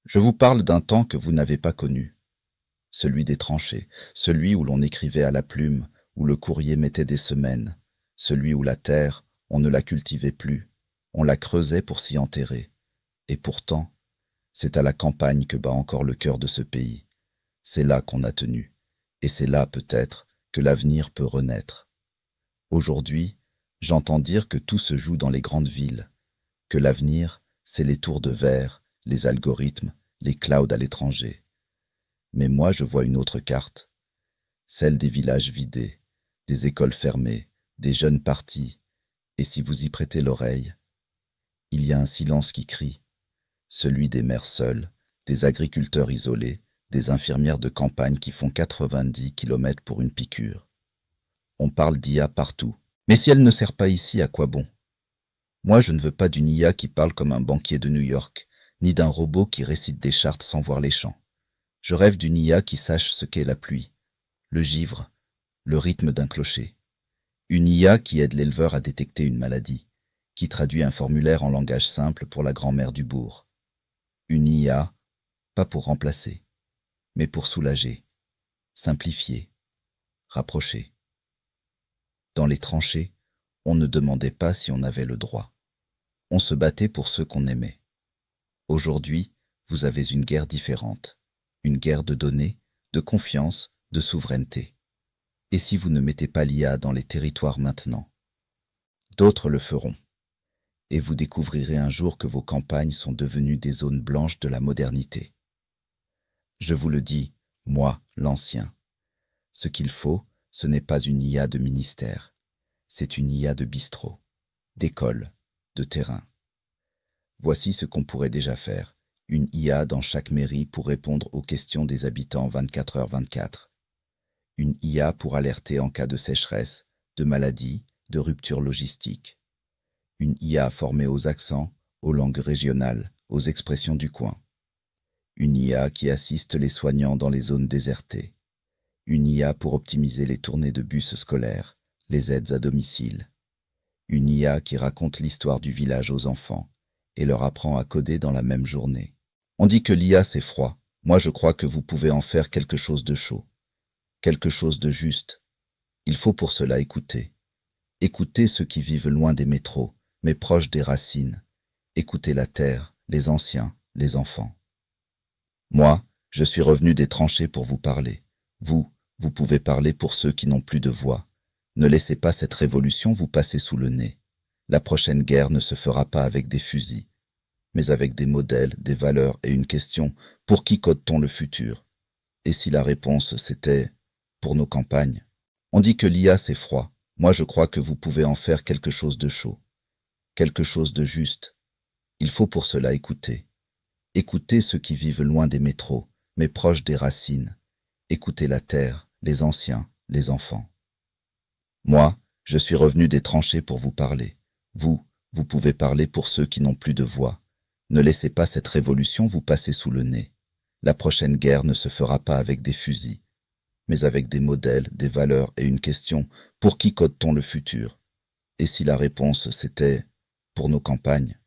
Je vous parle d'un temps que vous n'avez pas connu, celui des tranchées, celui où l'on écrivait à la plume, où le courrier mettait des semaines, celui où la terre, on ne la cultivait plus, on la creusait pour s'y enterrer. Et pourtant, c'est à la campagne que bat encore le cœur de ce pays. C'est là qu'on a tenu, et c'est là, peut-être, que l'avenir peut renaître. Aujourd'hui, j'entends dire que tout se joue dans les grandes villes, que l'avenir, c'est les tours de verre, les algorithmes, les clouds à l'étranger. Mais moi, je vois une autre carte, celle des villages vidés, des écoles fermées, des jeunes partis, et si vous y prêtez l'oreille, il y a un silence qui crie, celui des mères seules, des agriculteurs isolés, des infirmières de campagne qui font 90 kilomètres pour une piqûre. On parle d'IA partout, mais si elle ne sert pas ici, à quoi bon? Moi, je ne veux pas d'une IA qui parle comme un banquier de New York, ni d'un robot qui récite des chartes sans voir les champs. Je rêve d'une IA qui sache ce qu'est la pluie, le givre, le rythme d'un clocher. Une IA qui aide l'éleveur à détecter une maladie, qui traduit un formulaire en langage simple pour la grand-mère du bourg. Une IA, pas pour remplacer, mais pour soulager, simplifier, rapprocher. Dans les tranchées, on ne demandait pas si on avait le droit. On se battait pour ceux qu'on aimait. Aujourd'hui, vous avez une guerre différente. Une guerre de données, de confiance, de souveraineté. Et si vous ne mettez pas l'IA dans les territoires maintenant? D'autres le feront. Et vous découvrirez un jour que vos campagnes sont devenues des zones blanches de la modernité. Je vous le dis, moi, l'ancien. Ce qu'il faut, ce n'est pas une IA de ministère. C'est une IA de bistrot, d'école, de terrain. Voici ce qu'on pourrait déjà faire. Une IA dans chaque mairie pour répondre aux questions des habitants 24h24. Une IA pour alerter en cas de sécheresse, de maladie, de rupture logistique. Une IA formée aux accents, aux langues régionales, aux expressions du coin. Une IA qui assiste les soignants dans les zones désertées. Une IA pour optimiser les tournées de bus scolaires, les aides à domicile. Une IA qui raconte l'histoire du village aux enfants et leur apprend à coder dans la même journée. On dit que l'IA c'est froid. Moi je crois que vous pouvez en faire quelque chose de chaud, quelque chose de juste. Il faut pour cela écouter. Écouter ceux qui vivent loin des métros, mais proches des racines. Écouter la terre, les anciens, les enfants. Moi, je suis revenu des tranchées pour vous parler. Vous pouvez parler pour ceux qui n'ont plus de voix. Ne laissez pas cette révolution vous passer sous le nez. La prochaine guerre ne se fera pas avec des fusils, mais avec des modèles, des valeurs et une question, pour qui code-t-on le futur? Et si la réponse c'était pour nos campagnes? On dit que l'IA c'est froid. Moi je crois que vous pouvez en faire quelque chose de chaud, quelque chose de juste. Il faut pour cela écouter. Écouter ceux qui vivent loin des métros, mais proches des racines. Écouter la terre, les anciens, les enfants. Moi, je suis revenu des tranchées pour vous parler. Vous pouvez parler pour ceux qui n'ont plus de voix. Ne laissez pas cette révolution vous passer sous le nez. La prochaine guerre ne se fera pas avec des fusils, mais avec des modèles, des valeurs et une question, pour qui code-t-on le futur? Et si la réponse c'était pour nos campagnes?